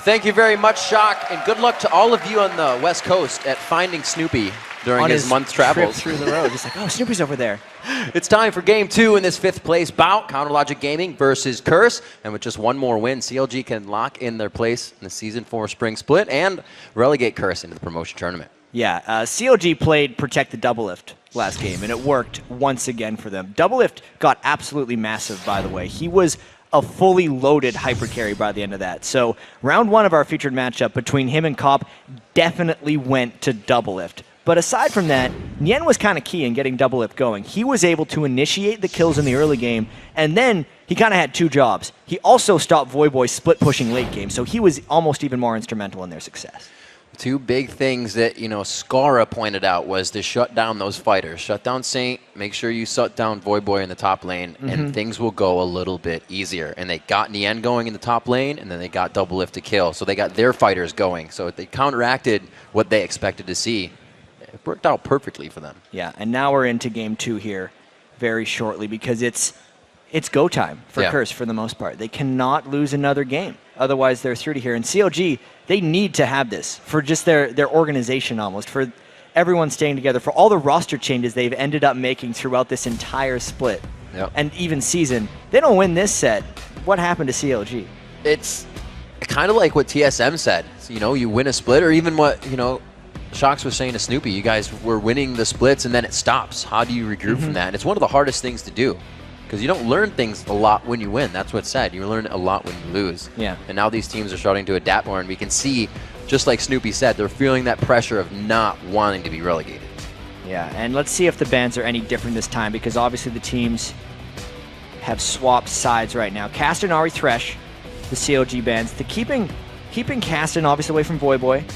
Thank you very much, Shock, and good luck to all of you on the West Coast at finding Snoopy during his month's travels. Through the road. He's like, oh, Snoopy's over there. It's time for Game 2 in this 5th place bout, CounterLogicGaming versus Curse. And with just one more win, CLG can lock in their place in the Season 4 Spring Split and relegate Curse into the promotion tournament. Yeah, CLG played Protect the Double Lift last game, and it worked once again for them. Double Lift got absolutely massive, by the way. He was a fully loaded hyper carry by the end of that. So round 1 of our featured matchup between him and Cop definitely went to Double Lift. But aside from that, Nien was kind of key in getting Double Lift going. He was able to initiate the kills in the early game, and then he kind of had 2 jobs. He also stopped Voyboy split pushing late game, so he was almost even more instrumental in their success. 2 big things that, you know, Skara pointed out was to shut down those fighters. Shut down Saint, make sure you shut down Voyboy in the top lane, and things will go a little bit easier. And they got Nien going in the top lane, and then they got Double Lift to kill. So they got their fighters going. So they counteracted what they expected to see. It worked out perfectly for them. Yeah, and now we're into Game 2 here very shortly because it's go time for Curse for the most part. They cannot lose another game. Otherwise, they're through to here. And CLG, they need to have this for just their organization almost, for everyone staying together, for all the roster changes they've ended up making throughout this entire split and even season. They don't win this set. What happened to CLG? It's kind of like what TSM said. So, you know, you win a split, or even what, you know, Shocks was saying to Snoopy, you guys were winning the splits and then it stops. How do you regroup from that? And it's one of the hardest things to do, because you don't learn things a lot when you win. That's what's said. You learn a lot when you lose. Yeah. And now these teams are starting to adapt more, and we can see, just like Snoopy said, they're feeling that pressure of not wanting to be relegated. Yeah, and let's see if the bans are any different this time, because obviously the teams have swapped sides right now. Castor and Ari Thresh, the CLG bans. The keeping Castor obviously away from Voyboy.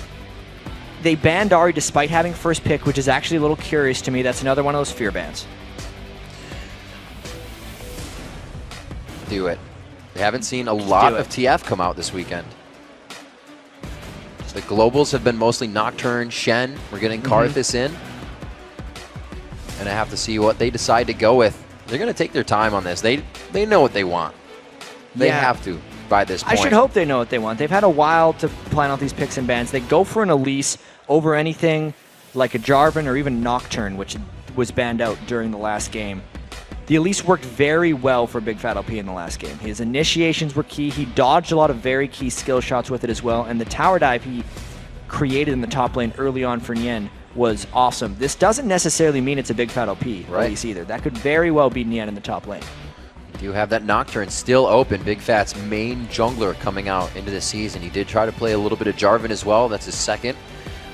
They banned Ari despite having first pick, which is actually a little curious to me. That's another one of those fear bans. Do it. They haven't seen a lot of TF come out this weekend. The globals have been mostly Nocturne, Shen. We're getting Karthus in. And I have to see what they decide to go with. They're going to take their time on this. They know what they want. They have to by this point. I should hope they know what they want. They've had a while to plan out these picks and bans. They go for an Elise over anything like a Jarvan or even Nocturne, which was banned out during the last game. The Elise worked very well for Big Fat LP in the last game. His initiations were key. He dodged a lot of very key skill shots with it as well. And the tower dive he created in the top lane early on for Nien was awesome. This doesn't necessarily mean it's a Big Fat LP Elise either. That could very well be Nien in the top lane. You have that Nocturne still open. Big Fat's main jungler coming out into the season. He did try to play a little bit of Jarvan as well. That's his second.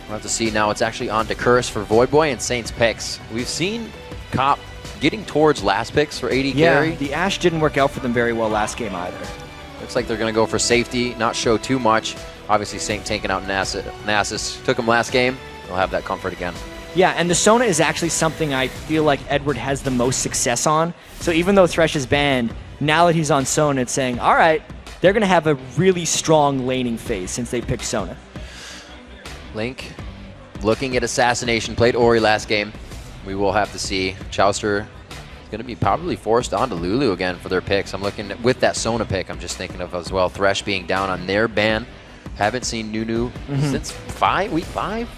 We'll have to see now. It's actually on to Curse for Voyboy and Saints picks. We've seen Cop getting towards last picks for AD carry. The Ashe didn't work out for them very well last game either. Looks like they're going to go for safety, not show too much. Obviously, Saint taking out Nasus. Took him last game. They'll have that comfort again. Yeah, and the Sona is actually something I feel like Edward has the most success on. So even though Thresh is banned, now that he's on Sona, it's saying, all right, they're going to have a really strong laning phase since they picked Sona. Link looking at Assassination. Played Ori last game. We will have to see. Chowster is going to be probably forced onto Lulu again for their picks. I'm looking at, with that Sona pick, I'm just thinking of as well. Thresh being down on their ban. Haven't seen Nunu since week 5.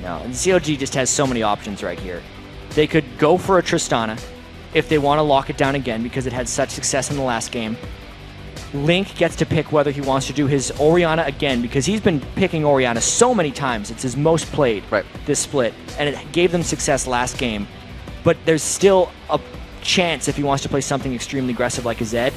No, and CLG just has so many options right here. They could go for a Tristana if they want to lock it down again because it had such success in the last game. Link gets to pick whether he wants to do his Orianna again because he's been picking Orianna so many times. It's his most played this split, and it gave them success last game. But there's still a chance if he wants to play something extremely aggressive like a Zed.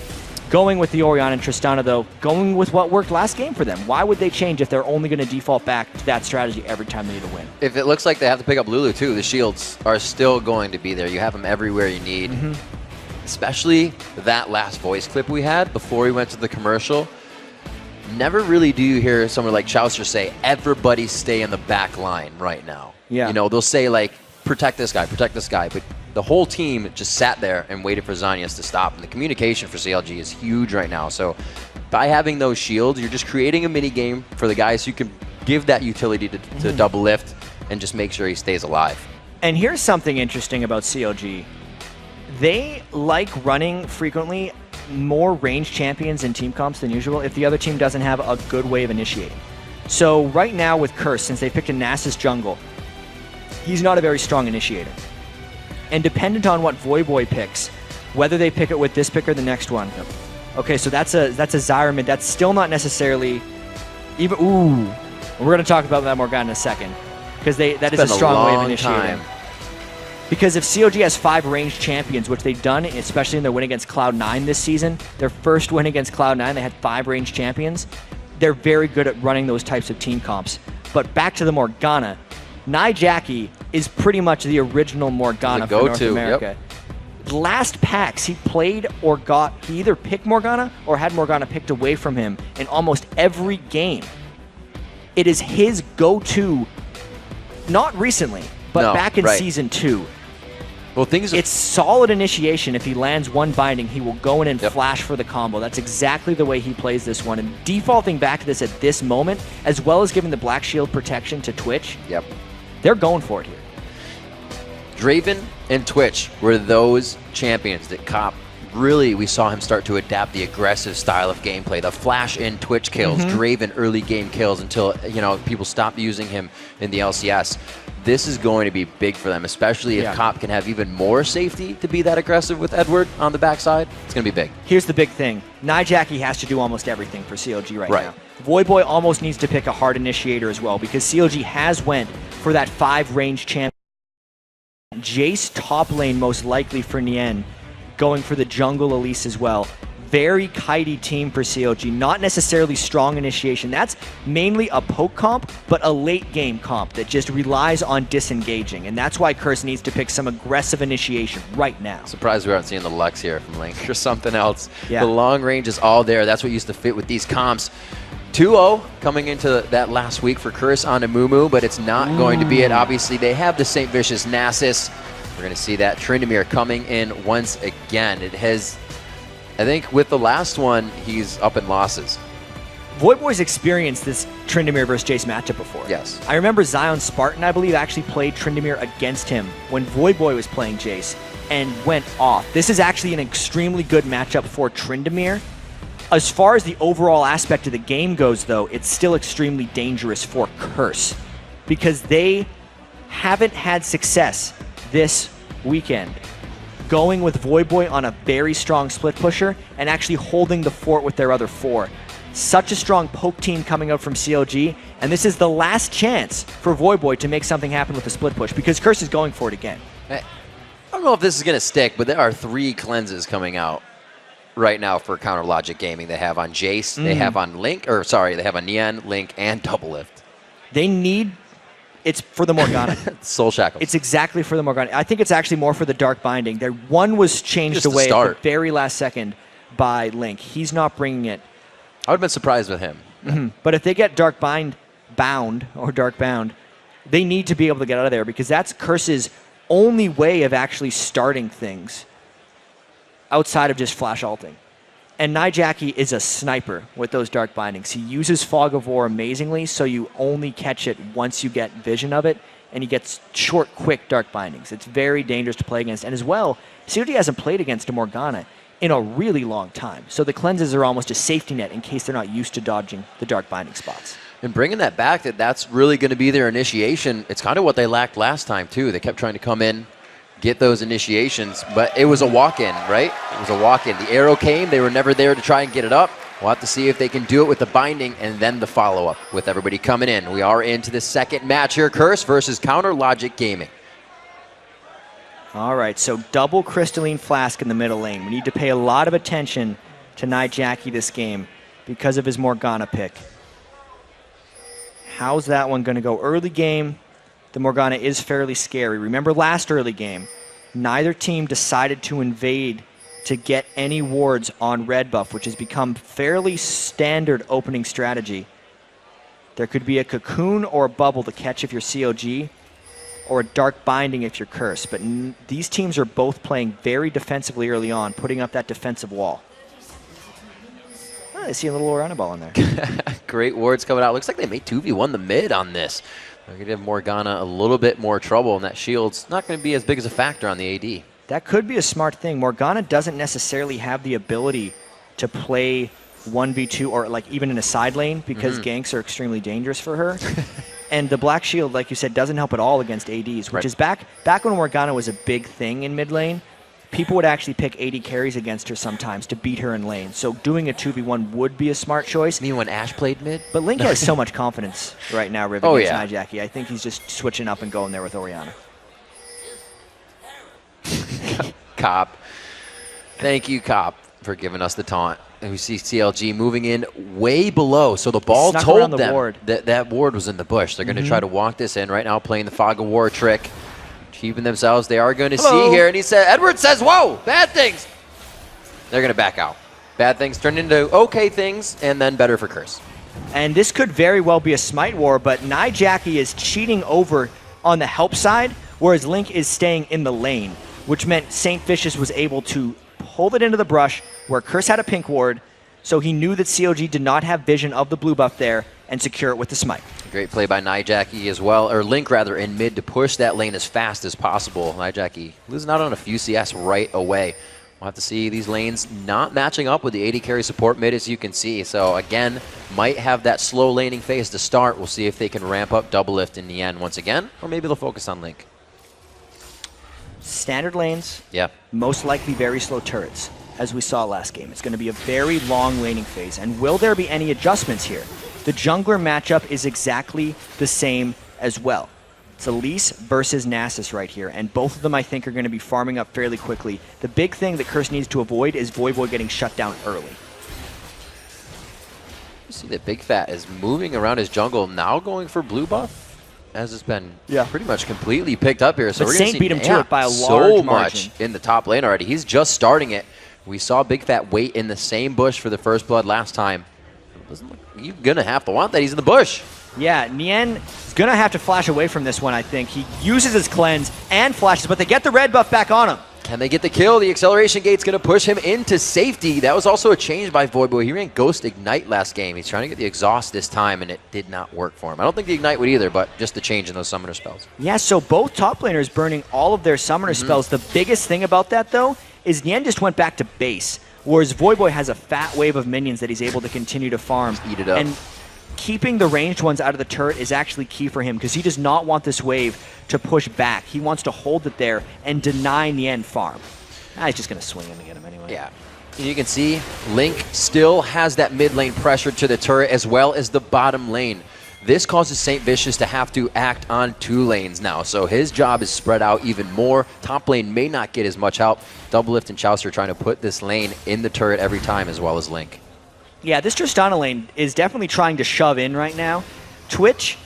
Going with the Orianna and Tristana, though, going with what worked last game for them. Why would they change if they're only going to default back to that strategy every time they need a win? If it looks like they have to pick up Lulu, too, the shields are still going to be there. You have them everywhere you need. Especially that last voice clip we had before we went to the commercial. Never really do you hear someone like Chowster say, everybody stay in the back line right now. Yeah. You know, they'll say, like, protect this guy, but the whole team just sat there and waited for Zanias to stop. And the communication for CLG is huge right now. So by having those shields, you're just creating a mini game for the guys who can give that utility to double lift and just make sure he stays alive. And here's something interesting about CLG. They like running frequently more range champions in team comps than usual if the other team doesn't have a good way of initiating. So right now with Curse, since they picked a Nasus jungle, he's not a very strong initiator. And dependent on what Voyboy picks, whether they pick it with this pick or the next one. Yep. Okay, so that's a Zyra mid. That's still not necessarily even. Ooh, we're going to talk about that Morgana in a second, because that is a strong way of initiating. Because if COG has 5 ranged champions, which they've done, especially in their win against Cloud9 this season, their first win against Cloud9, they had 5 ranged champions. They're very good at running those types of team comps. But back to the Morgana, Jackie is pretty much the original Morgana for North America. Yep. Last PAX, he played or he either picked Morgana or had Morgana picked away from him in almost every game. It is his go-to, not recently, but back in Season 2. Well, it's solid initiation. If he lands one binding, he will go in and flash for the combo. That's exactly the way he plays this one. And defaulting back to this at this moment, as well as giving the Black Shield protection to Twitch, they're going for it here. Draven and Twitch were those champions that Cop really, we saw him start to adapt the aggressive style of gameplay. The flash in Twitch kills, Draven early game kills until people stopped using him in the LCS. This is going to be big for them, especially if Cop can have even more safety to be that aggressive with Edward on the backside. It's going to be big. Here's the big thing. Jackie has to do almost everything for CLG right now. Voyboy almost needs to pick a hard initiator as well, because CLG has went for that 5 range champion. Jace top lane most likely for Nien, going for the jungle Elise as well. Very kitey team for CLG, not necessarily strong initiation. That's mainly a poke comp, but a late game comp that just relies on disengaging. And that's why Curse needs to pick some aggressive initiation right now. Surprised we aren't seeing the Lux here from Link or something else. The long range is all there. That's what used to fit with these comps. 2-0 coming into that last week for Curse on Amumu, but it's not going to be it. Obviously, they have the St. Vicious Nasus. We're going to see that Tryndamere coming in once again. It has, I think with the last one, he's up in losses. Voyboy's experienced this Tryndamere versus Jace matchup before. Yes. I remember Zion Spartan, I believe, actually played Tryndamere against him when Voyboy was playing Jace and went off. This is actually an extremely good matchup for Tryndamere. As far as the overall aspect of the game goes, though, it's still extremely dangerous for Curse because they haven't had success this weekend going with Voyboy on a very strong split pusher and actually holding the fort with their other 4. Such a strong poke team coming out from CLG, and this is the last chance for Voyboy to make something happen with the split push because Curse is going for it again. I don't know if this is going to stick, but there are 3 cleanses coming out right now for CounterLogicGaming. They have on Jace, they have on Link, or sorry, they have on Nien, Link, and Double Lift. They need, it's for the Morgana. Soul Shackles. It's exactly for the Morgana. I think it's actually more for the Dark Binding. There, one was changed away at the very last second by Link. He's not bringing it. I would have been surprised with him. But if they get Dark Bound, they need to be able to get out of there because that's Curse's only way of actually starting things outside of just flash ulting. And Jackie is a sniper with those Dark Bindings. He uses Fog of War amazingly, so you only catch it once you get vision of it, and he gets short, quick Dark Bindings. It's very dangerous to play against. And as well, COD hasn't played against a Morgana in a really long time. So the cleanses are almost a safety net in case they're not used to dodging the Dark Binding spots. And bringing that back, that's really going to be their initiation. It's kind of what they lacked last time, too. They kept trying to come in, get those initiations, but it was a walk-in, right? It was a walk-in. The arrow came. They were never there to try and get it up. We'll have to see if they can do it with the binding and then the follow-up with everybody coming in. We are into the second match here. Curse versus CounterLogicGaming. All right, so double Crystalline Flask in the middle lane. We need to pay a lot of attention to Jackie this game because of his Morgana pick. How's that one going to go? Early game, the Morgana is fairly scary. Remember last early game, neither team decided to invade to get any wards on red buff, which has become fairly standard opening strategy. There could be a cocoon or a bubble to catch if you're COG, or a Dark Binding if you're Curse. But these teams are both playing very defensively early on, putting up that defensive wall. Oh, I see a little Oriana ball in there. Great wards coming out. Looks like they may 2v1 the mid on this. They're going to give Morgana a little bit more trouble, and that shield's not going to be as big as a factor on the AD. That could be a smart thing. Morgana doesn't necessarily have the ability to play 1v2 or like even in a side lane because ganks are extremely dangerous for her. And the Black Shield, like you said, doesn't help at all against ADs, which is back when Morgana was a big thing in mid lane. People would actually pick AD carries against her sometimes to beat her in lane. So doing a 2v1 would be a smart choice. You mean when Ashe played mid? But Link has so much confidence right now, Riv, against Nijaki. I think he's just switching up and going there with Orianna. Cop. Thank you, Cop, for giving us the taunt. And we see CLG moving in way below. So the ball told them that ward was in the bush. They're going to try to walk this in right now, playing the Fog of War trick. Keeping themselves. They are going to see here. And he said, Edward says, whoa, bad things. They're going to back out. Bad things turn into okay things, and then better for Curse. And this could very well be a smite war, but Nijaki is cheating over on the help side, whereas Link is staying in the lane, which meant St. Vicious was able to pull it into the brush where Curse had a pink ward, so he knew that COG did not have vision of the blue buff there and secure it with the smite. Great play by Nijaki as well, or Link rather, in mid to push that lane as fast as possible. Nijaki losing out on a few CS right away. We'll have to see these lanes not matching up with the AD carry support mid, as you can see. So again, might have that slow laning phase to start. We'll see if they can ramp up double lift in the end once again, or maybe they'll focus on Link. Standard lanes, most likely very slow turrets, as we saw last game. It's going to be a very long laning phase, and will there be any adjustments here? The jungler matchup is exactly the same as well. It's Elise versus Nasus right here, and both of them I think are going to be farming up fairly quickly. The big thing that Curse needs to avoid is Voyboy getting shut down early. You see that Big Fat is moving around his jungle, now going for blue buff, as it's been pretty much completely picked up here. So but we're going to see beat him to it by a large margin. Much in the top lane already. He's just starting it. We saw Big Fat wait in the same bush for the first blood last time. You're going to have to want that. He's in the bush. Yeah, Nien is going to have to flash away from this one, I think. He uses his cleanse and flashes, but they get the red buff back on him. Can they get the kill? The acceleration gate's going to push him into safety. That was also a change by Voyboy. He ran Ghost Ignite last game. He's trying to get the exhaust this time, and it did not work for him. I don't think the Ignite would either, but just the change in those summoner spells. Yeah, so both top laners burning all of their summoner spells. The biggest thing about that, though, is Nien just went back to base, whereas Voyboy has a fat wave of minions that he's able to continue to farm. Just eat it up. And keeping the ranged ones out of the turret is actually key for him because he does not want this wave to push back. He wants to hold it there and deny Nien farm. He's just going to swing in and get him anyway. Yeah. You can see Link still has that mid lane pressure to the turret as well as the bottom lane. This causes St. Vicious to have to act on 2 lanes now, so his job is spread out even more. Top lane may not get as much help. Doublelift and Chaucer trying to put this lane in the turret every time, as well as Link. Yeah, this Tristana lane is definitely trying to shove in right now. Twitch,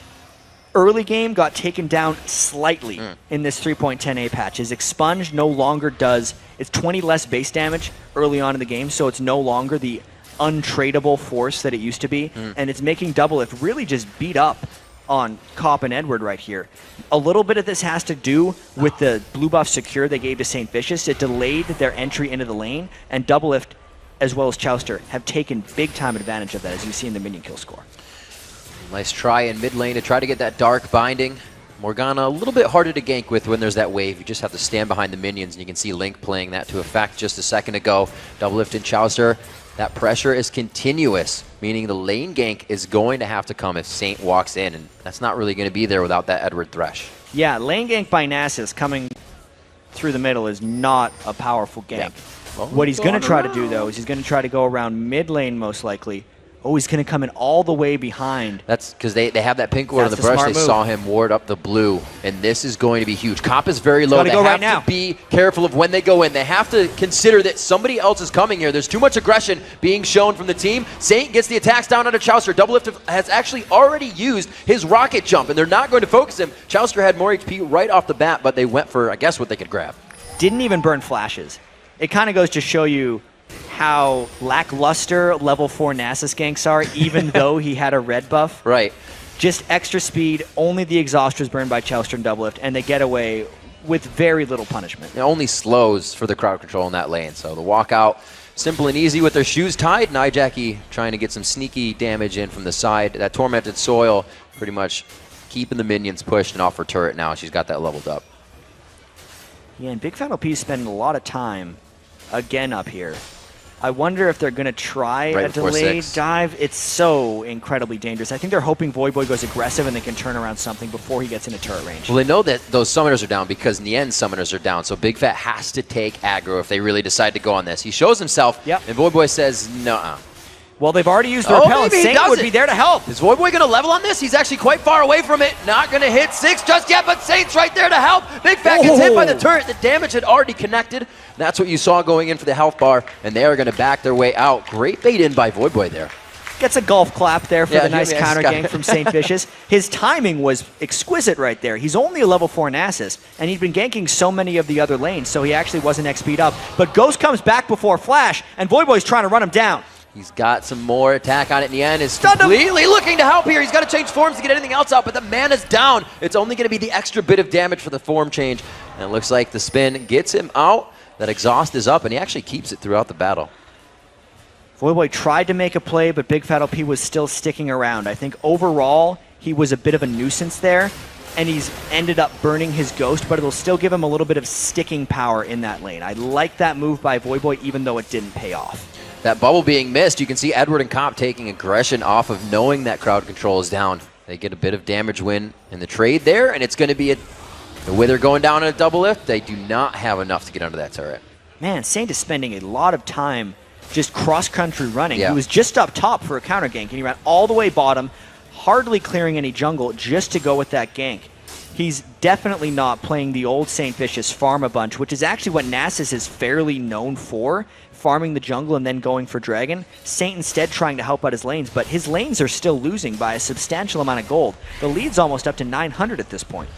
early game, got taken down slightly in this 3.10a patch. His Expunge no longer does, it's 20 less base damage early on in the game, so it's no longer the untradeable force that it used to be, and it's making Doublelift really just beat up on Cop and Edward right here. A little bit of this has to do with the blue buff secure they gave to St. Vicious. It delayed their entry into the lane, and Doublelift as well as Chauster have taken big time advantage of that, as you see in the minion kill score. Nice try in mid lane to try to get that dark binding. Morgana a little bit harder to gank with when there's that wave. You just have to stand behind the minions, and you can see Link playing that to effect just a second ago. Doublelift and Chaucer. That pressure is continuous, meaning the lane gank is going to have to come if Saint walks in, and that's not really going to be there without that Edward Thresh. Yeah, lane gank by Nasus coming through the middle is not a powerful gank. Yeah. Well, what he's going to try to do, though, is he's going to try to go around mid lane most likely. Oh, he's going to come in all the way behind. That's because they have that pink ward on the brush. They saw him ward up the blue, and this is going to be huge. Cop is very low. They have to be careful of when they go in. They have to consider that somebody else is coming here. There's too much aggression being shown from the team. Saint gets the attacks down onto Chaucer. Doublelift has actually already used his rocket jump, and they're not going to focus him. Chaucer had more HP right off the bat, but they went for, I guess, what they could grab. Didn't even burn flashes. It kind of goes to show you how lackluster level 4 Nasus ganks are, even though he had a red buff. Right. Just extra speed, only the exhaust was burned by Chaucer and Doublelift, and they get away with very little punishment. It only slows for the crowd control in that lane, so the walkout, simple and easy with their shoes tied. Nijaki trying to get some sneaky damage in from the side. That Tormented Soil pretty much keeping the minions pushed and off her turret now. She's got that leveled up. Yeah, and Big Fat LP is spending a lot of time again up here. I wonder if they're going to try a delayed dive. It's so incredibly dangerous. I think they're hoping Voyboy goes aggressive and they can turn around something before he gets into turret range. Well, they know that those summoners are down because Nien summoners are down, so Big Fat has to take aggro if they really decide to go on this. He shows himself, and Voyboy says, no. Well, they've already used the repellent. Saint would be there to help. Is Voyboy going to level on this? He's actually quite far away from it. Not going to hit 6 just yet, but Saint's right there to help. Big Fat gets hit by the turret. The damage had already connected. That's what you saw going in for the health bar, and they are going to back their way out. Great bait in by Voyboy there. Gets a golf clap there for the nice counter gank from Saint Vicious. His timing was exquisite right there. He's only a level 4 Nasus, and he'd been ganking so many of the other lanes, so he actually wasn't XP'd up. But Ghost comes back before Flash, and Voyboy's trying to run him down. He's got some more attack on it in the end. Is completely looking to help here. He's got to change forms to get anything else out, but the mana's down. It's only going to be the extra bit of damage for the form change. And it looks like the spin gets him out. That exhaust is up, and he actually keeps it throughout the battle. Voyboy tried to make a play, but Big Fat LP was still sticking around. I think overall, he was a bit of a nuisance there, and he's ended up burning his Ghost, but it'll still give him a little bit of sticking power in that lane. I like that move by Voyboy, even though it didn't pay off. That bubble being missed, you can see Edward and Cop taking aggression off of knowing that crowd control is down. They get a bit of damage win in the trade there, and it's going to be the way they're going down in a double lift. They do not have enough to get under that turret. Man, Saint is spending a lot of time just cross-country running. Yeah. He was just up top for a counter gank, and he ran all the way bottom, hardly clearing any jungle just to go with that gank. He's definitely not playing the old Saint Vicious farm a bunch, which is actually what Nasus is fairly known for, farming the jungle and then going for Dragon. Saint instead trying to help out his lanes, but his lanes are still losing by a substantial amount of gold. The lead's almost up to 900 at this point.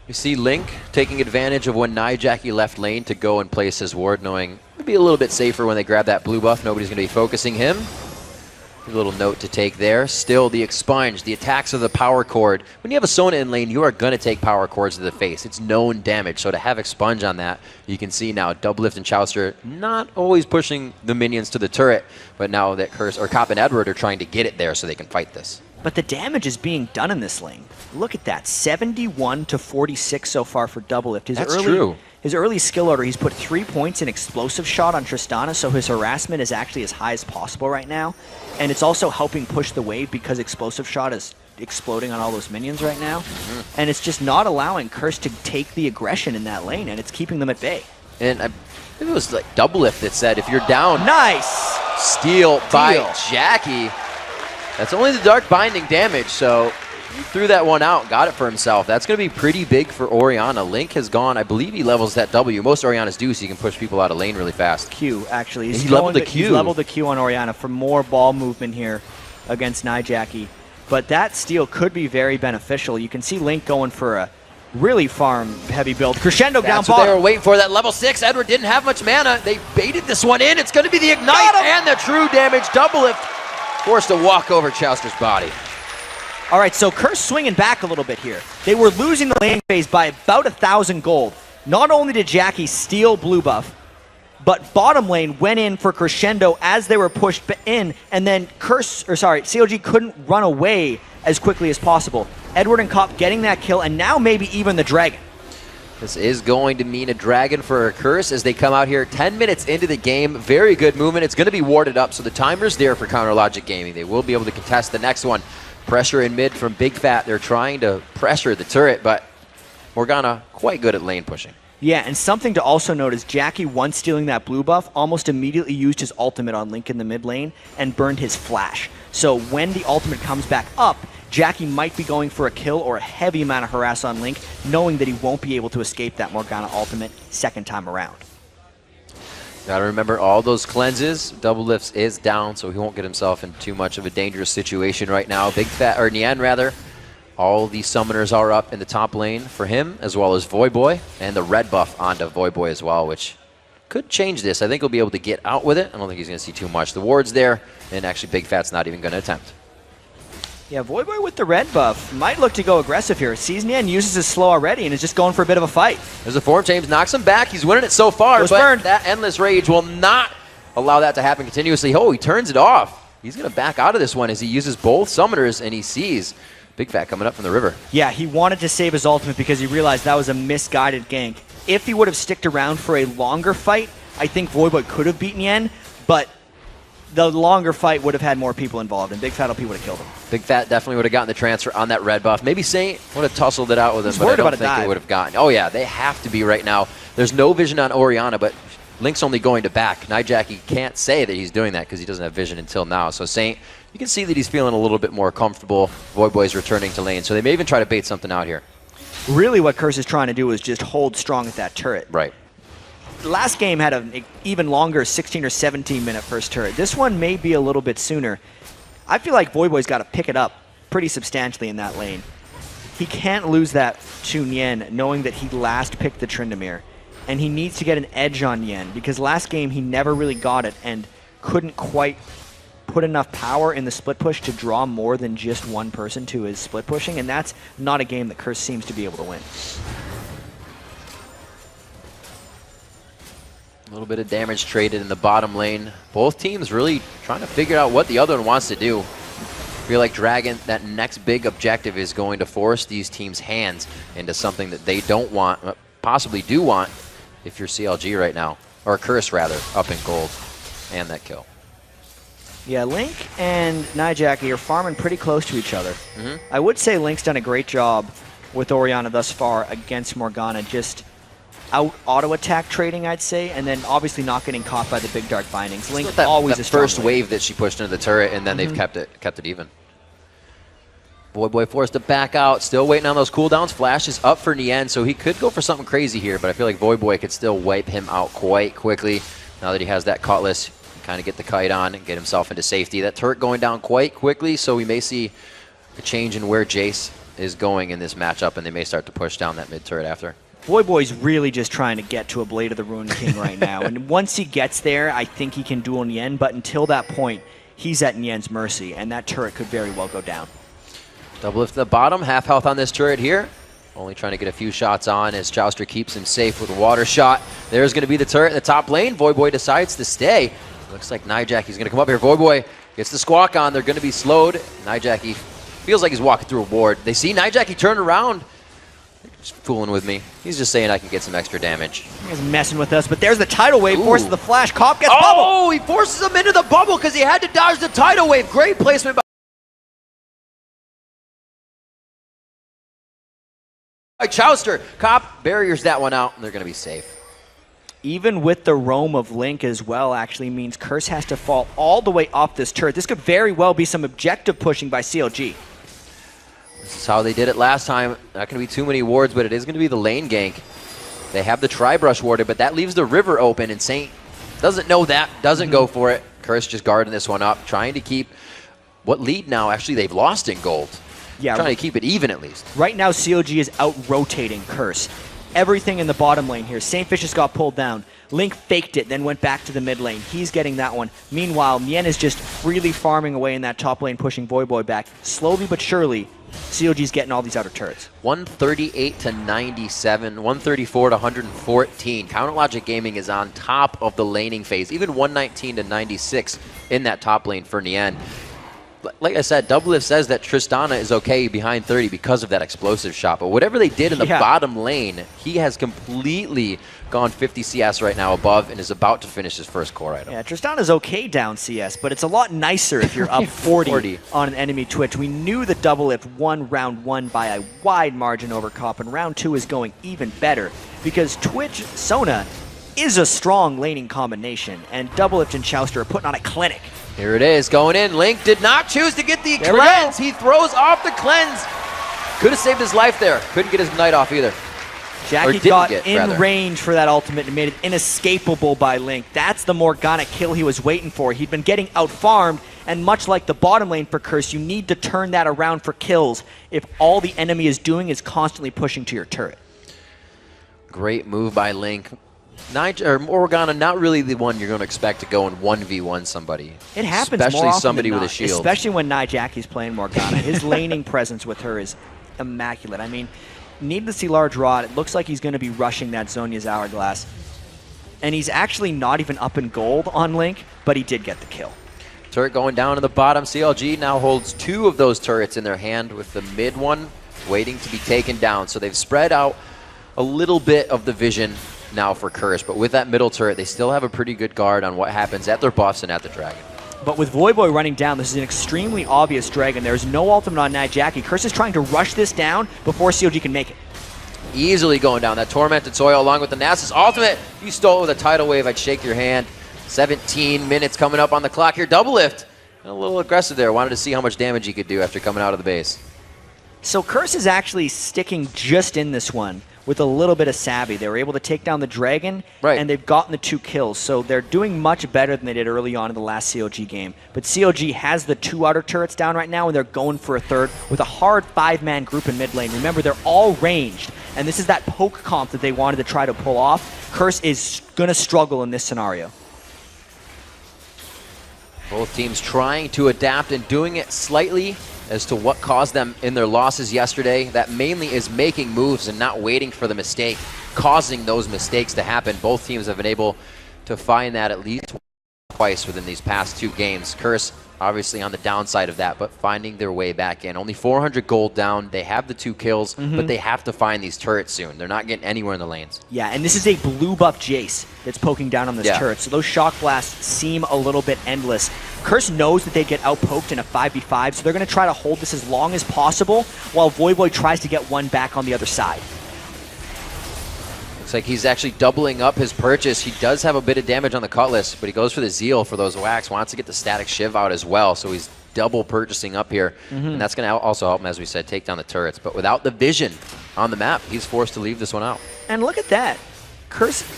You see Link taking advantage of when Nijaki left lane to go and place his ward, knowing it'd be a little bit safer when they grab that blue buff. Nobody's going to be focusing him. A little note to take there. Still, the expunge, the attacks of the power chord. When you have a Sona in lane, you are going to take power chords to the face. It's known damage. So to have expunge on that, you can see now Doublelift and Chouster not always pushing the minions to the turret, but now that Curse or Cop and Edward are trying to get it there so they can fight this. But the damage is being done in this lane. Look at that, 71 to 46 so far for Doublelift. That's true. His early skill order, he's put 3 points in Explosive Shot on Tristana, so his harassment is actually as high as possible right now. And it's also helping push the wave because Explosive Shot is exploding on all those minions right now. And it's just not allowing Curse to take the aggression in that lane, and it's keeping them at bay. And I think it was like Doublelift that said, if you're down, nice steal by Jackie. That's only the Dark Binding damage, so he threw that one out, got it for himself. That's going to be pretty big for Orianna. Link has gone, I believe he levels that W. Most Oriannas do, so you can push people out of lane really fast. Q, actually. He leveled the Q. He's leveled the Q on Orianna for more ball movement here against Nijaki. But that steal could be very beneficial. You can see Link going for a really farm-heavy build. Crescendo down bottom. That's what they were waiting for, that level 6. Edward didn't have much mana. They baited this one in. It's going to be the Ignite and the true damage. Doublelift forced to walk over Chouster's body. All right, so Curse swinging back a little bit here. They were losing the lane phase by about 1,000 gold. Not only did Jackie steal blue buff, but bottom lane went in for Crescendo as they were pushed in, and then CLG couldn't run away as quickly as possible. Edward and Cop getting that kill, and now maybe even the Dragon. This is going to mean a Dragon for a Curse as they come out here 10 minutes into the game. Very good movement. It's going to be warded up, so the timer's there for CounterLogicGaming. They will be able to contest the next one. Pressure in mid from Big Fat. They're trying to pressure the turret, but Morgana quite good at lane pushing. Yeah, and something to also note is Jackie, once stealing that blue buff, almost immediately used his ultimate on Link in the mid lane and burned his flash. So when the ultimate comes back up, Jackie might be going for a kill or a heavy amount of harass on Link, knowing that he won't be able to escape that Morgana ultimate second time around. Gotta remember all those cleanses. Doublelifts is down, so he won't get himself in too much of a dangerous situation right now. Big Fat, or Nien rather, all the summoners are up in the top lane for him, as well as Voyboy, and the red buff onto Voyboy as well, which could change this. I think he'll be able to get out with it. I don't think he's gonna see too much. The ward's there, and actually Big Fat's not even gonna attempt. Yeah, Voyboy with the red buff might look to go aggressive here. Sees Nien uses his slow already and is just going for a bit of a fight. There's a form change, knocks him back. He's winning it so far, but burned. That Endless Rage will not allow that to happen continuously. Oh, he turns it off. He's going to back out of this one as he uses both summoners, and he sees Big Fat coming up from the river. Yeah, he wanted to save his ultimate because he realized that was a misguided gank. If he would have sticked around for a longer fight, I think Voyboy could have beaten Yen, but the longer fight would have had more people involved, and Big Fat LP would have killed him. Big Fat definitely would have gotten the transfer on that red buff. Maybe Saint would have tussled it out with him, but I don't think they would have gotten. Oh yeah, they have to be right now. There's no vision on Orianna, but Link's only going to back. Nijaki can't say that he's doing that because he doesn't have vision until now. So Saint, you can see that he's feeling a little bit more comfortable. Voyboy's returning to lane, so they may even try to bait something out here. Really what Curse is trying to do is just hold strong at that turret. Right. Last game had an even longer 16 or 17 minute first turret. This one may be a little bit sooner. I feel like Voyboy's got to pick it up pretty substantially in that lane. He can't lose that to Yen, knowing that he last picked the Tryndamere. And he needs to get an edge on Yen, because last game he never really got it and couldn't quite put enough power in the split push to draw more than just one person to his split pushing, and that's not a game that Curse seems to be able to win. A little bit of damage traded in the bottom lane. Both teams really trying to figure out what the other one wants to do. I feel like Dragon, that next big objective is going to force these teams' hands into something that they don't want, possibly do want, if you're CLG right now. Or Curse, rather, up in gold. And that kill. Yeah, Link and Nijaki are farming pretty close to each other. I would say Link's done a great job with Orianna thus far against Morgana, just out auto-attack trading, I'd say, and then obviously not getting caught by the big dark bindings. Link always a strong first wave that she pushed into the turret, and then they've kept it even. Voyboy forced to back out, still waiting on those cooldowns. Flash is up for Nien, so he could go for something crazy here, but I feel like Voyboy could still wipe him out quite quickly. Now that he has that Cutlass, kind of get the kite on and get himself into safety. That turret going down quite quickly, so we may see a change in where Jace is going in this matchup, and they may start to push down that mid turret after. Voyboy's really just trying to get to a Blade of the Ruined King right now, and once he gets there, I think he can duel Nien, but until that point, he's at Nien's mercy, and that turret could very well go down. Double lift to the bottom, half health on this turret here. Only trying to get a few shots on as Chouster keeps him safe with a water shot. There's going to be the turret in the top lane. Voyboy decides to stay. Looks like Nijaki's going to come up here. Voyboy gets the squawk on. They're going to be slowed. Nijaki feels like he's walking through a ward. They see Nijaki turn around. Just fooling with me. He's just saying I can get some extra damage. He's messing with us, but there's the tidal wave, forces the flash. Cop gets bubble. Oh, he forces him into the bubble because he had to dodge the tidal wave. Great placement by Chouster. Cop barriers that one out, and they're going to be safe. Even with the roam of Link as well, actually means Curse has to fall all the way up this turret. This could very well be some objective pushing by CLG. This is how they did it last time. Not going to be too many wards, but it is going to be the lane gank. They have the Tri-Brush warded, but that leaves the river open, and Saint doesn't know that, doesn't go for it. Curse just guarding this one up, trying to keep what lead now, actually, they've lost in gold. Yeah, trying to keep it even at least. Right now, CLG is out-rotating Curse. Everything in the bottom lane here. Saint Fish just got pulled down. Link faked it, then went back to the mid lane. He's getting that one. Meanwhile, Mien is just freely farming away in that top lane, pushing Voyboy back. Slowly but surely, CLG's getting all these outer turrets. 138 to 97, 134 to 114. CounterLogicGaming is on top of the laning phase, even 119 to 96 in that top lane for Nien. Like I said, Doublelift says that Tristana is okay behind 30 because of that explosive shot. But whatever they did in the bottom lane, he has completely gone 50 CS right now above and is about to finish his first core item. Yeah, Tristana's okay down CS, but it's a lot nicer if you're up 40 on an enemy Twitch. We knew that Doublelift won round 1 by a wide margin over Cop, and round 2 is going even better because Twitch Sona is a strong laning combination, and Doublelift and Chouster are putting on a clinic. Here it is, going in. Link did not choose to get the cleanse. He throws off the cleanse. Could have saved his life there. Couldn't get his knight off either. Jackie got in range for that ultimate and made it inescapable by Link. That's the Morgana kill he was waiting for. He'd been getting out-farmed, and much like the bottom lane for Curse, you need to turn that around for kills if all the enemy is doing is constantly pushing to your turret. Great move by Link. Morgana, not really the one you're going to expect to go and 1v1 somebody. It happens especially more often somebody than with a shield. Especially when Nijaki's playing Morgana. His laning presence with her is immaculate. I mean, needlessly large rod. It looks like he's going to be rushing that Zhonya's Hourglass. And he's actually not even up in gold on Link, but he did get the kill. Turret going down in the bottom. CLG now holds 2 of those turrets in their hand with the mid one waiting to be taken down. So they've spread out a little bit of the vision now for Curse, but with that middle turret, they still have a pretty good guard on what happens at their buffs and at the Dragon. But with Voyboy running down, this is an extremely obvious Dragon. There's no ultimate on Nijaki. Curse is trying to rush this down before COG can make it. Easily going down. That Tormented Soil along with the Nasus ultimate. If you stole it with a Tidal Wave, I'd shake your hand. 17 minutes coming up on the clock here. Double lift. A little aggressive there. Wanted to see how much damage he could do after coming out of the base. So Curse is actually sticking just in this one with a little bit of savvy. They were able to take down the Dragon, and they've gotten the 2 kills. So they're doing much better than they did early on in the last COG game. But COG has the 2 outer turrets down right now, and they're going for a third with a hard 5-man group in mid lane. Remember, they're all ranged, and this is that poke comp that they wanted to try to pull off. Curse is going to struggle in this scenario. Both teams trying to adapt and doing it slightly as to what caused them in their losses yesterday. That mainly is making moves and not waiting for the mistake, causing those mistakes to happen. Both teams have been able to find that at least twice within these past 2 games. Curse obviously on the downside of that, but finding their way back in. Only 400 gold down. They have the 2 kills, but they have to find these turrets soon. They're not getting anywhere in the lanes. Yeah, and this is a blue buff Jace that's poking down on this turret, so those shock blasts seem a little bit endless. Curse knows that they get outpoked in a 5v5, so they're going to try to hold this as long as possible while Voyboy tries to get one back on the other side. Looks like he's actually doubling up his purchase. He does have a bit of damage on the Cutlass, but he goes for the Zeal for those whacks. Wants to get the Static Shiv out as well, so he's double purchasing up here. And that's going to also help him, as we said, take down the turrets. But without the vision on the map, he's forced to leave this one out. And look at that. Curse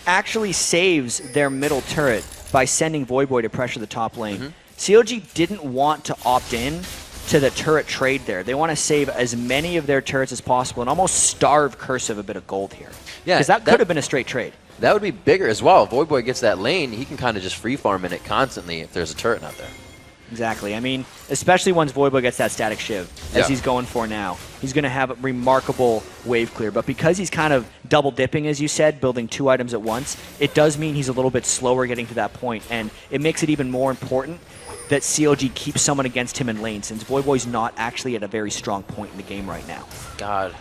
actually saves their middle turret by sending Voyboy to pressure the top lane. COG didn't want to opt in to the turret trade there. They want to save as many of their turrets as possible and almost starve Curse of a bit of gold here. Yeah, because that could have been a straight trade. That would be bigger as well. If Voyboy gets that lane, he can kind of just free farm in it constantly if there's a turret out there. Exactly. I mean, especially once Voyboy gets that Static Shiv, as he's going for now. He's going to have a remarkable wave clear. But because he's kind of double dipping, as you said, building 2 items at once, it does mean he's a little bit slower getting to that point. And it makes it even more important that COG keeps someone against him in lane, since Voyboy's not actually at a very strong point in the game right now. God.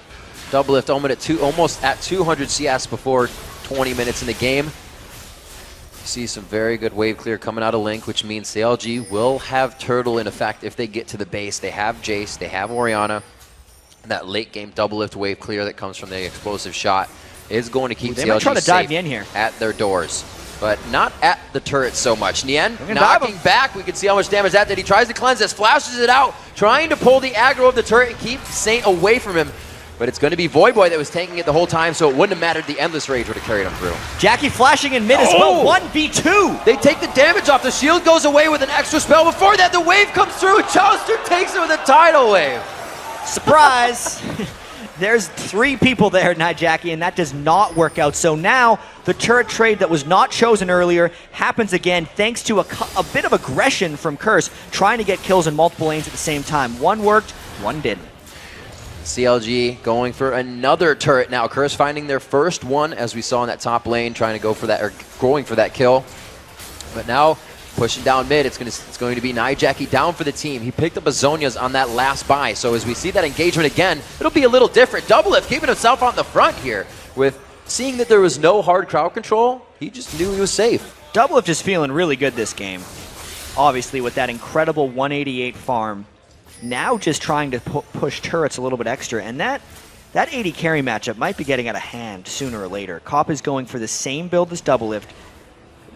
Double lift almost at 200 CS before 20 minutes in the game. See some very good wave clear coming out of Link, which means CLG will have Turtle in effect if they get to the base. They have Jace, they have Orianna. And that late game double lift wave clear that comes from the explosive shot is going to keep CLG try to safe dive Nien here at their doors. But not at the turret so much. Nien knocking back. We can see how much damage that did. He tries to cleanse this, flashes it out, trying to pull the aggro of the turret and keep Saint away from him. But it's going to be Voyboy that was taking it the whole time, so it wouldn't have mattered. The Endless Rage would have carried him through. Jackie flashing in mid as well. 1v2. They take the damage off. The shield goes away with an extra spell. Before that, the wave comes through. Chalister takes it with a Tidal Wave. Surprise. There's 3 people there, Nijaki, and that does not work out. So now the turret trade that was not chosen earlier happens again thanks to a bit of aggression from Curse, trying to get kills in multiple lanes at the same time. One worked, one didn't. CLG going for another turret now. Curse finding their first one, as we saw in that top lane, trying to go for that, or going for that kill. But now pushing down mid, it's going to be Nijaki down for the team. He picked up a Zhonya's on that last buy, so as we see that engagement again, it'll be a little different. Double lift keeping himself on the front here. With seeing that there was no hard crowd control, he just knew he was safe. Double lift is feeling really good this game. Obviously with that incredible 188 farm. Now just trying to push turrets a little bit extra, and that 80 carry matchup might be getting out of hand sooner or later. Cop is going for the same build as Double Lift,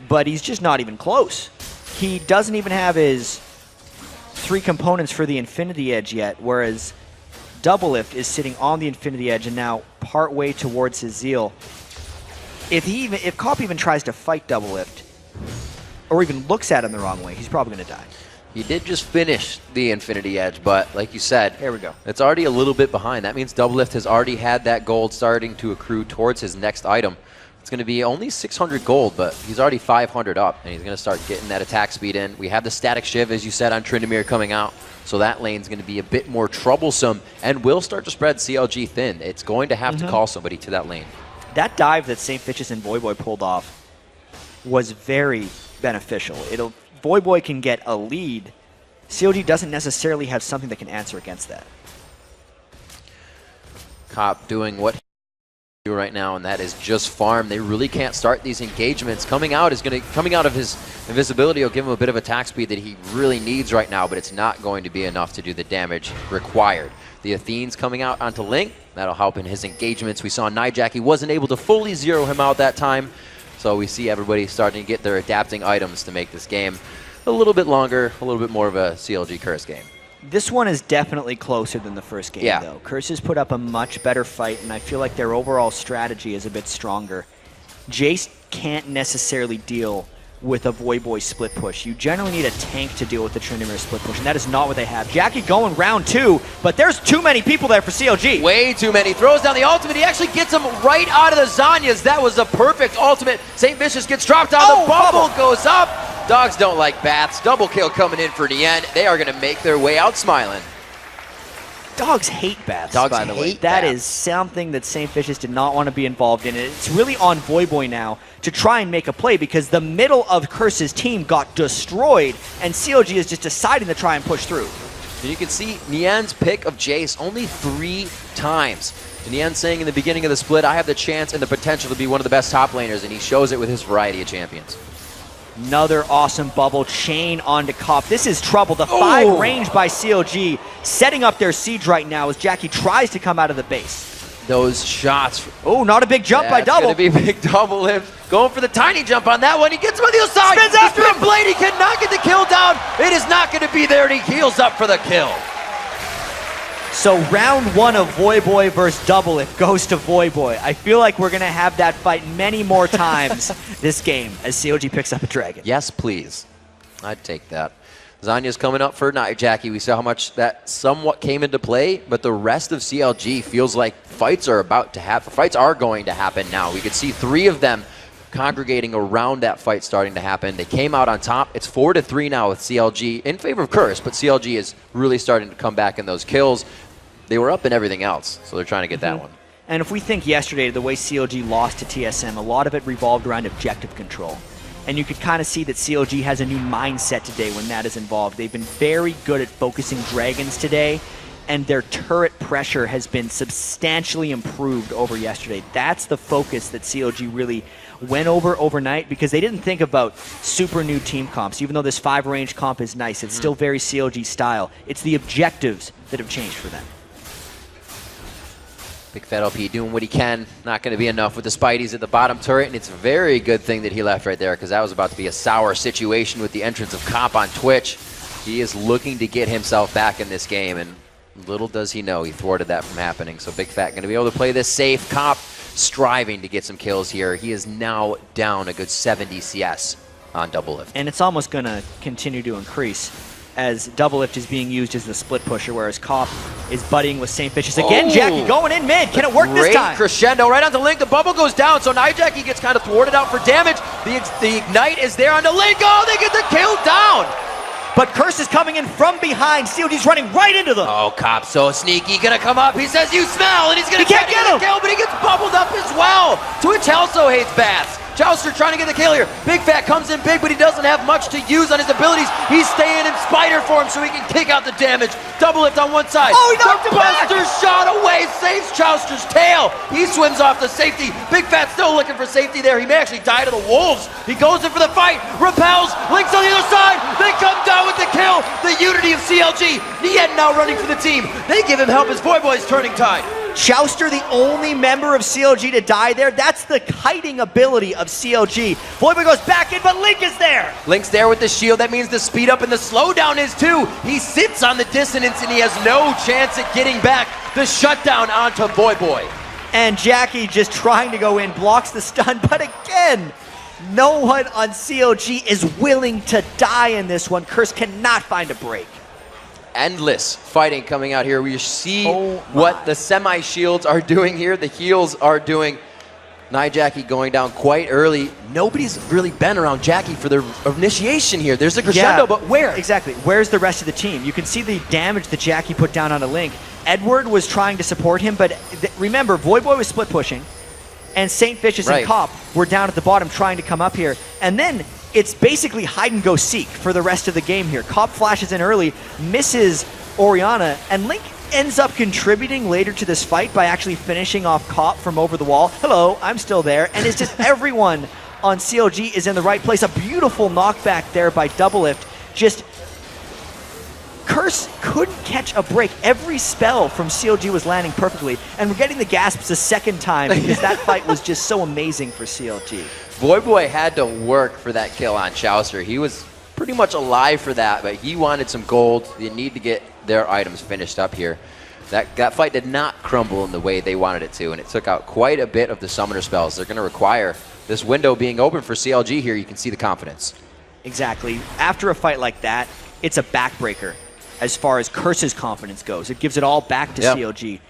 but he's just not even close. He doesn't even have his 3 components for the Infinity Edge yet, whereas Double Lift is sitting on the Infinity Edge and now part way towards his Zeal. If Cop even tries to fight Double Lift, or even looks at him the wrong way, he's probably going to die. He did just finish the Infinity Edge, but like you said, there we go. It's already a little bit behind. That means Double Lift has already had that gold starting to accrue towards his next item. It's going to be only 600 gold, but he's already 500 up, and he's going to start getting that attack speed in. We have the Static Shiv, as you said, on Tryndamere coming out, so that lane's going to be a bit more troublesome and will start to spread CLG thin. It's going to have to call somebody to that lane. That dive that St. Fitches and Voyboy pulled off was very beneficial. Voyboy can get a lead. COG doesn't necessarily have something that can answer against that. Cop doing what right now, and that is just farm. They really can't start these engagements. Coming out of his invisibility will give him a bit of attack speed that he really needs right now, but it's not going to be enough to do the damage required. The Athene's coming out onto Link. That'll help in his engagements. We saw Nijaki wasn't able to fully zero him out that time, so we see everybody starting to get their adapting items to make this game a little bit longer, a little bit more of a CLG Curse game. This one is definitely closer than the first game, though. Curse has put up a much better fight, and I feel like their overall strategy is a bit stronger. Jace can't necessarily deal with a Voyboy split push. You generally need a tank to deal with the Tryndamere split push, and that is not what they have. Jackie going round 2, but there's too many people there for CLG. Way too many. Throws down the ultimate. He actually gets him right out of the Zhonya's. That was a perfect ultimate. St. Vicious gets dropped down. The bubble goes up. Dogs don't like bats. Double kill coming in for Nien. They are going to make their way out smiling. Dogs hate bats, by the way. That is something that St. Vicious did not want to be involved in. It's really on Voyboy now to try and make a play because the middle of Curse's team got destroyed, and CLG is just deciding to try and push through. And you can see Nien's pick of Jace only 3 times. And Nien saying in the beginning of the split, I have the chance and the potential to be one of the best top laners, and he shows it with his variety of champions. Another awesome bubble chain onto Cop. This is trouble. The 5 range by CLG setting up their siege right now as Jackie tries to come out of the base. Those shots. Oh, not a big jump by Double. That's going to be a big double lift. Going for the tiny jump on that one. He gets him on the other side. Spins after him. Blade. He cannot get the kill down. It is not going to be there, and he heals up for the kill. So round 1 of Voyboy versus Double Lift goes to Voyboy. I feel like we're going to have that fight many more times this game as CLG picks up a dragon. Yes, please. I'd take that. Zhonya's coming up for Nijaki. We saw how much that somewhat came into play, but the rest of CLG feels like fights are about to happen. Fights are going to happen now. We could see 3 of them congregating around that fight starting to happen. They came out on top. It's 4-3 now with CLG in favor of Curse, but CLG is really starting to come back in those kills. They were up in everything else, so they're trying to get that one. And if we think yesterday, the way CLG lost to TSM, a lot of it revolved around objective control. And you could kind of see that CLG has a new mindset today when that is involved. They've been very good at focusing dragons today, and their turret pressure has been substantially improved over yesterday. That's the focus that CLG really went over overnight because they didn't think about super new team comps. Even though this 5-range comp is nice, it's still very CLG style. It's the objectives that have changed for them. Big Fat LP doing what he can. Not going to be enough with the Spideys at the bottom turret, and it's a very good thing that he left right there because that was about to be a sour situation with the entrance of Cop on Twitch. He is looking to get himself back in this game, and little does he know he thwarted that from happening. So Big Fat going to be able to play this safe. Cop striving to get some kills here. He is now down a good 70 CS on Double Lift. And it's almost going to continue to increase as Double Lift is being used as the split pusher, whereas Cop is buddying with St. Vicious. Again, Jackie going in mid. Can it work this time? Great crescendo right onto Link. The bubble goes down, so Nijaki gets kind of thwarted out for damage. The Ignite is there onto Link. Oh, they get the kill down. But Curse is coming in from behind. CLG's running right into them. Oh, Cop so sneaky. Gonna come up. He says, you smell, and he's gonna can't get him. Kill, but he gets bubbled up as well. Twitch also hates bats. Jouster trying to get the kill here. Big Fat comes in big, but he doesn't have much to use on his abilities. He's staying in spider form so he can kick out the damage. Double Lift on one side. Oh, he knocked him back. Buster shot away, saves Jouster's tail. He swims off the safety. Big Fat still looking for safety there. He may actually die to the wolves. He goes in for the fight, repels, Link's on the other side. They come down with the kill. The unity of CLG. Nien now running for the team. They give him help as Voyboy's turning tide. Jouster, the only member of CLG to die there. That's the kiting ability of CLG. Voyboy goes back in, but Link is there. Link's there with the shield. That means the speed up and the slowdown is too. He sits on the dissonance and he has no chance at getting back the shutdown onto Voyboy. And Jackie just trying to go in, blocks the stun, but again, no one on CLG is willing to die in this one. Curse cannot find a break. Endless fighting coming out here. We see what the semi-shields are doing here. The heals are doing. Nijaki going down quite early. Nobody's really been around Jackie for their initiation here. There's a crescendo, but where? Exactly. Where's the rest of the team? You can see the damage that Jackie put down on a Link. Edward was trying to support him, but remember, Voyboy was split pushing, and St. Vicious and Cop were down at the bottom trying to come up here. And then it's basically hide and go seek for the rest of the game here. Cop flashes in early, misses Orianna, and Link ends up contributing later to this fight by actually finishing off Cop from over the wall. Hello, I'm still there. And it's just everyone on CLG is in the right place. A beautiful knockback there by Doublelift. Just Curse couldn't catch a break. Every spell from CLG was landing perfectly. And we're getting the gasps a second time because that fight was just so amazing for CLG. Voyboy had to work for that kill on Chaucer. He was pretty much alive for that, but he wanted some gold. They need to get their items finished up here. That fight did not crumble in the way they wanted it to, and it took out quite a bit of the summoner spells. They're going to require this window being open for CLG here. You can see the confidence. Exactly. After a fight like that, it's a backbreaker as far as Curse's confidence goes. It gives it all back to CLG.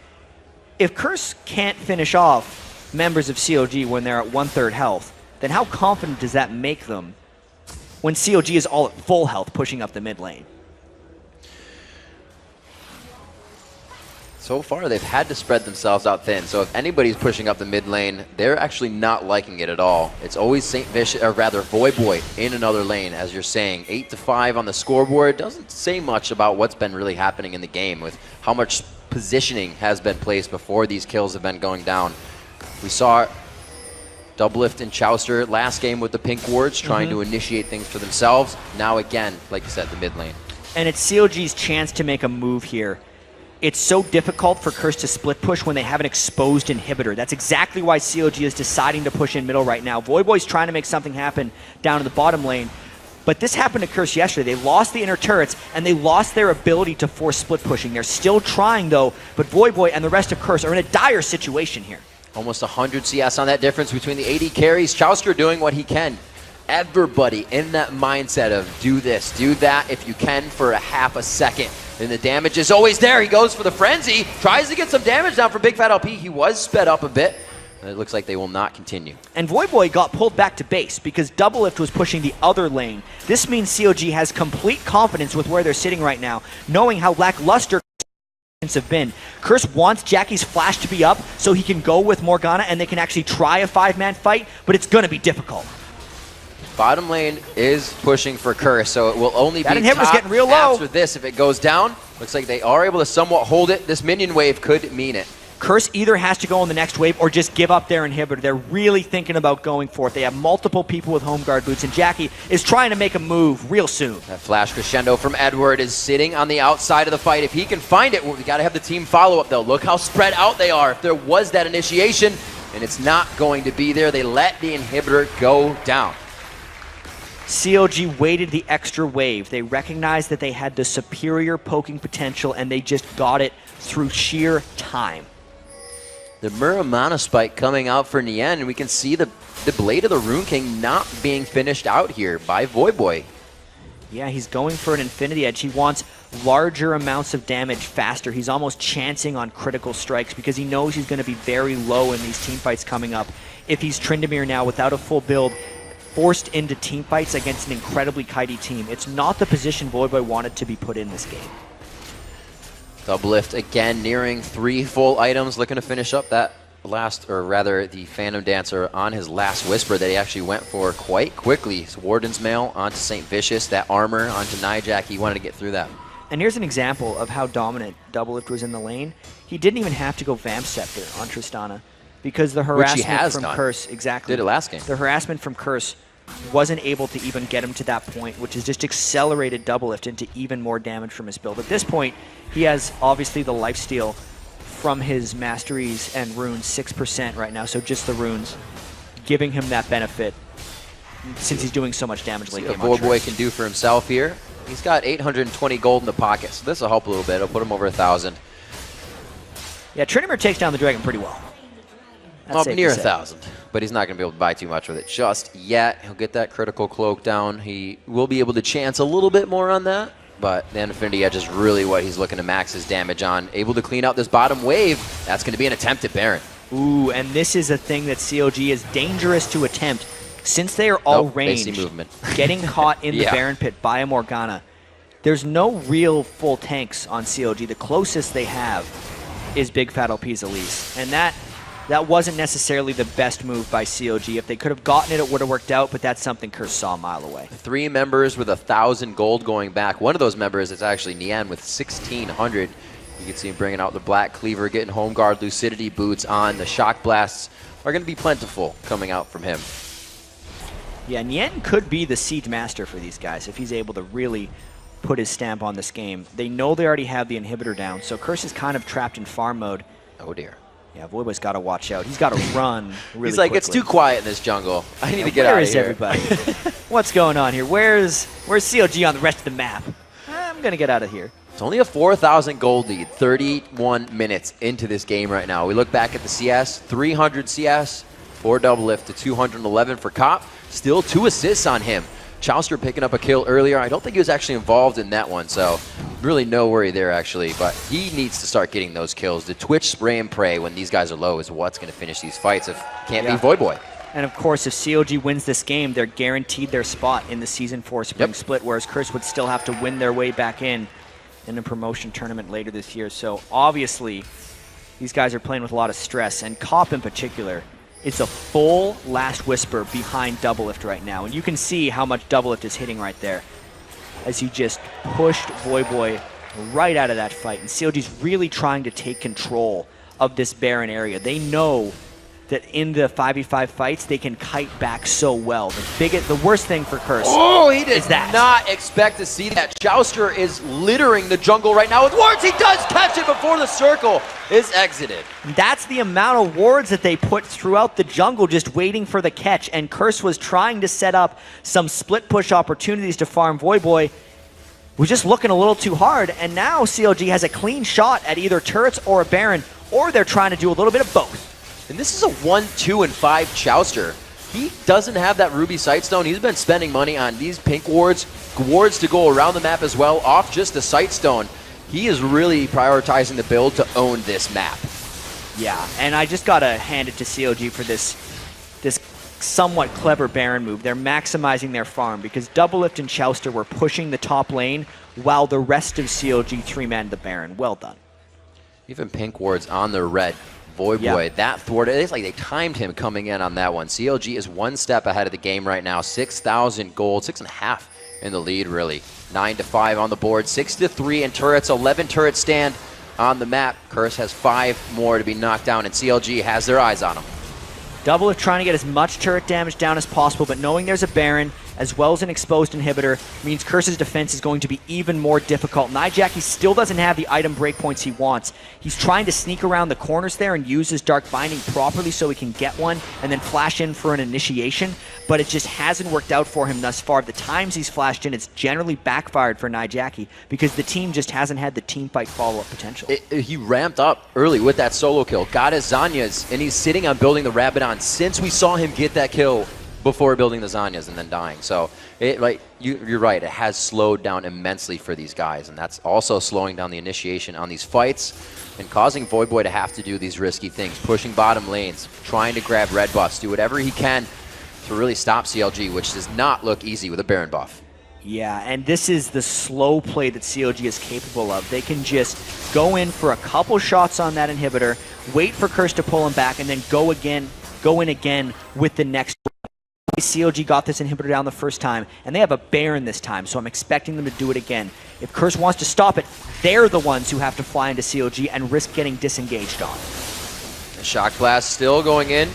If Curse can't finish off members of CLG when they're at 1/3 health, then how confident does that make them when CLG is all at full health pushing up the mid lane? So far, they've had to spread themselves out thin. So if anybody's pushing up the mid lane, they're actually not liking it at all. It's always St. Vicious, or rather Voyboy in another lane, as you're saying. 8-5 on the scoreboard doesn't say much about what's been really happening in the game with how much positioning has been placed before these kills have been going down. We saw Doublelift and Chaucer last game with the pink wards trying to initiate things for themselves. Now again, like you said, the mid lane. And it's CLG's chance to make a move here. It's so difficult for Curse to split push when they have an exposed inhibitor. That's exactly why CLG is deciding to push in middle right now. Voyboy's trying to make something happen down in the bottom lane. But this happened to Curse yesterday. They lost the inner turrets, and they lost their ability to force split pushing. They're still trying, though, but Voyboy and the rest of Curse are in a dire situation here. Almost 100 CS on that difference between the AD carries. Chaucer doing what he can. Everybody in that mindset of do this, do that if you can for a half a second. And the damage is always there. He goes for the frenzy, tries to get some damage down for Big Fat LP. He was sped up a bit. It looks like they will not continue. And Voyboy got pulled back to base because Doublelift was pushing the other lane. This means CLG has complete confidence with where they're sitting right now, knowing how lackluster have been. Curse wants Jackie's flash to be up so he can go with Morgana and they can actually try a 5-man fight, but it's going to be difficult. Bottom lane is pushing for Curse, so it will only that be inhibitor's top getting real low. After this. If it goes down, looks like they are able to somewhat hold it. This minion wave could mean it. Curse either has to go on the next wave or just give up their inhibitor. They're really thinking about going for it. They have multiple people with home guard boots, and Jackie is trying to make a move real soon. That flash crescendo from Edward is sitting on the outside of the fight. If he can find it, we got to have the team follow up, though. Look how spread out they are. If there was that initiation, and it's not going to be there, they let the inhibitor go down. CLG waited the extra wave. They recognized that they had the superior poking potential, and they just got it through sheer time. The Muramana spike coming out for Nien, and we can see the Blade of the Rune King not being finished out here by Voyboy. Yeah, he's going for an Infinity Edge. He wants larger amounts of damage faster. He's almost chancing on critical strikes because he knows he's going to be very low in these team fights coming up. If he's Tryndamere now without a full build, forced into team fights against an incredibly kitey team, it's not the position Voyboy wanted to be put in this game. Doublelift again nearing 3 full items, looking to finish up that last, or rather the Phantom Dancer on his last Whisper that he actually went for quite quickly. His Warden's Mail onto St. Vicious, that armor onto Nijak. He wanted to get through that. And here's an example of how dominant Doublelift was in the lane. He didn't even have to go Vamp Scepter on Tristana because the harassment from Curse, exactly. Did it last game. The harassment from Curse wasn't able to even get him to that point, which has just accelerated Doublelift into even more damage from his build. At this point, he has obviously the lifesteal from his masteries and runes 6% right now, so just the runes giving him that benefit since he's doing so much damage late game. What Voyboy can do for himself here. He's got 820 gold in the pocket, so this will help a little bit. It'll put him over 1,000. Yeah, Tryndamere takes down the dragon pretty well. Up near 1,000, but he's not going to be able to buy too much with it just yet. He'll get that critical cloak down. He will be able to chance a little bit more on that, but the Infinity Edge is really what he's looking to max his damage on. Able to clean out this bottom wave. That's going to be an attempt at Baron. Ooh, and this is a thing that CLG is dangerous to attempt. Since they are all ranged, movement. getting caught in the Baron pit by a Morgana, there's no real full tanks on CLG. The closest they have is Big Fat LP's Elise, and that wasn't necessarily the best move by CLG. If they could have gotten it, it would have worked out, but that's something Curse saw a mile away. 3 members with 1,000 gold going back. One of those members is actually Nien with 1,600. You can see him bringing out the Black Cleaver, getting Home Guard Lucidity boots on. The Shock Blasts are going to be plentiful coming out from him. Yeah, Nien could be the Siege Master for these guys if he's able to really put his stamp on this game. They know they already have the inhibitor down, so Curse is kind of trapped in farm mode. Oh dear. Yeah, Voiboy's got to watch out. He's got to run really He's like, quickly. It's too quiet in this jungle. I need to get out of here. Where is everybody? What's going on here? Where's CLG on the rest of the map? I'm going to get out of here. It's only a 4,000 gold lead, 31 minutes into this game right now. We look back at the CS, 300 CS, 4 double lift to 211 for Cop. Still 2 assists on him. Chouster picking up a kill earlier. I don't think he was actually involved in that one, so really no worry there actually. But he needs to start getting those kills. The Twitch spray and pray when these guys are low is what's going to finish these fights if can't be Voidboy. And of course, if COG wins this game, they're guaranteed their spot in the Season 4 Spring Split, whereas Curse would still have to win their way back in a promotion tournament later this year. So obviously, these guys are playing with a lot of stress, and Cop in particular is a full Last Whisper behind Doublelift right now. And you can see how much Doublelift is hitting right there as he just pushed Voiboy right out of that fight. And CLG's really trying to take control of this Baron area. They know that in the 5v5 fights, they can kite back so well. The worst thing for Curse he did not expect to see that. Chouster is littering the jungle right now with wards. He does catch it before the circle is exited. That's the amount of wards that they put throughout the jungle just waiting for the catch, and Curse was trying to set up some split push opportunities to farm Voiboy. Was just looking a little too hard, and now CLG has a clean shot at either turrets or a Baron, or they're trying to do a little bit of both. And this is a 1, 2, and 5 Chouster. He doesn't have that Ruby Sightstone. He's been spending money on these pink wards to go around the map as well, off just the Sightstone. He is really prioritizing the build to own this map. Yeah, and I just got to hand it to CLG for this somewhat clever Baron move. They're maximizing their farm because Doublelift and Chouster were pushing the top lane while the rest of CLG 3-manned the Baron. Well done. Even pink wards on the red. Voiboy, that thwarted. It's like they timed him coming in on that one. CLG is 1 step ahead of the game right now. 6,000 gold, 6.5 in the lead, really. 9-5 on the board, 6-3 in turrets, 11 turret stand on the map. Curse has 5 more to be knocked down, and CLG has their eyes on him. Doublelift trying to get as much turret damage down as possible, but knowing there's a Baron as well as an exposed inhibitor means Curse's defense is going to be even more difficult. Nijaki still doesn't have the item breakpoints he wants. He's trying to sneak around the corners there and use his Dark Binding properly so he can get one and then flash in for an initiation, but it just hasn't worked out for him thus far. The times he's flashed in, it's generally backfired for Nijaki because the team just hasn't had the team fight follow-up potential. He ramped up early with that solo kill, got his Zanyas, and he's sitting on building the Rabadon since we saw him get that kill before building the Zanyas and then dying. So you're right, it has slowed down immensely for these guys, and that's also slowing down the initiation on these fights and causing Voidboy to have to do these risky things, pushing bottom lanes, trying to grab red buffs, do whatever he can to really stop CLG, which does not look easy with a Baron buff. Yeah, and this is the slow play that CLG is capable of. They can just go in for a couple shots on that inhibitor, wait for Curse to pull him back, and then go in again with the next. CLG got this inhibitor down the first time, and they have a Baron this time, so I'm expecting them to do it again. If Curse wants to stop it, they're the ones who have to fly into CLG and risk getting disengaged on. The Shock Blast still going in.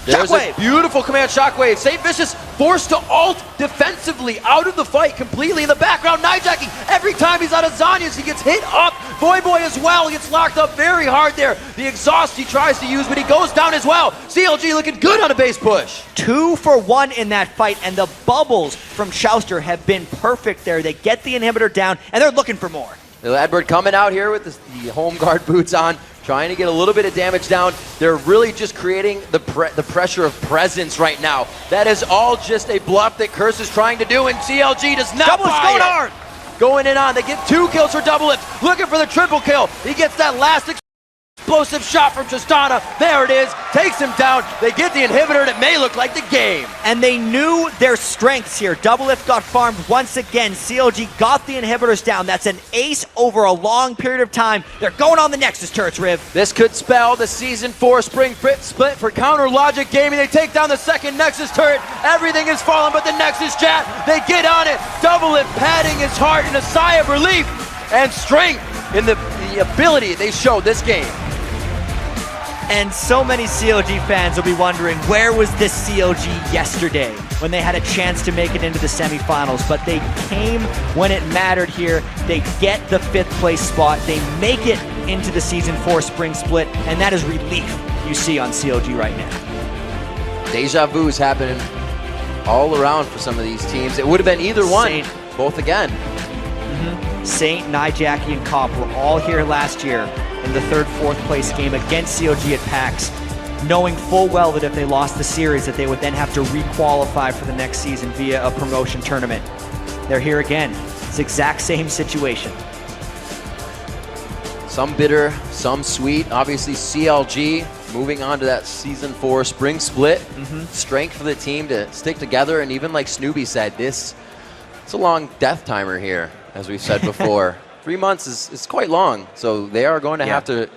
There's a beautiful command Shockwave. St. Vicious forced to ult defensively out of the fight completely in the background. Nijaki, every time he's out of Zanyas, he gets hit up. Voiboy as well, he gets locked up very hard there. The exhaust he tries to use, but he goes down as well. CLG looking good on a base push. 2 for 1 in that fight, and the bubbles from Chouster have been perfect there. They get the inhibitor down, and they're looking for more. Edward coming out here with the home guard boots on, trying to get a little bit of damage down. They're really just creating the pressure of presence right now. That is all just a bluff that Curse is trying to do, and CLG does not buy it. Going in on, they get 2 kills for Doublelift, looking for the triple kill. He gets that last explosive shot from Tristana. There it is, takes him down. They get the inhibitor, and it may look like the game. And they knew their strengths here. Doublelift got farmed once again. CLG got the inhibitors down. That's an ace over a long period of time. They're going on the Nexus turrets, Riv. This could spell the Season 4 Spring Split for CounterLogicGaming. They take down the second Nexus turret. Everything is falling but the Nexus Jet. They get on it. Doublelift padding his heart in a sigh of relief and strength in the the ability they showed this game. And so many CLG fans will be wondering, where was this CLG yesterday when they had a chance to make it into the semifinals? But they came when it mattered here. They get the 5th place spot. They make it into the Season 4 Spring Split, and that is relief you see on CLG right now. Deja vu is happening all around for some of these teams. It would have been either one, both again. Saint, Nijaki, and Cop were all here last year in the 3rd, 4th place game against CLG at PAX, knowing full well that if they lost the series that they would then have to re-qualify for the next season via a promotion tournament. They're here again. It's the exact same situation. Some bitter, some sweet. Obviously CLG moving on to that Season 4 Spring Split. Strength for the team to stick together, and even like Snoopy said, it's a long death timer here, as we've said before. 3 months is quite long, so they are going to have to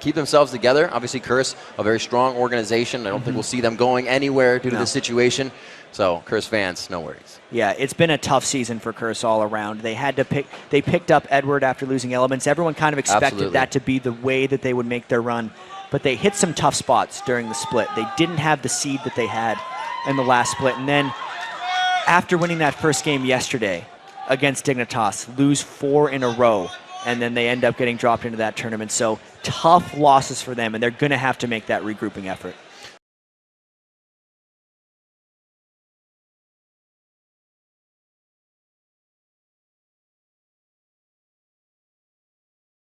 keep themselves together. Obviously, Curse, a very strong organization. I don't think we'll see them going anywhere due to the situation. So, Curse fans, no worries. Yeah, it's been a tough season for Curse all around. They picked up Edward after losing Elements. Everyone kind of expected that to be the way that they would make their run, but they hit some tough spots during the split. They didn't have the seed that they had in the last split, and then after winning that first game yesterday against Dignitas, lose 4 in a row, and then they end up getting dropped into that tournament. So tough losses for them, and they're going to have to make that regrouping effort.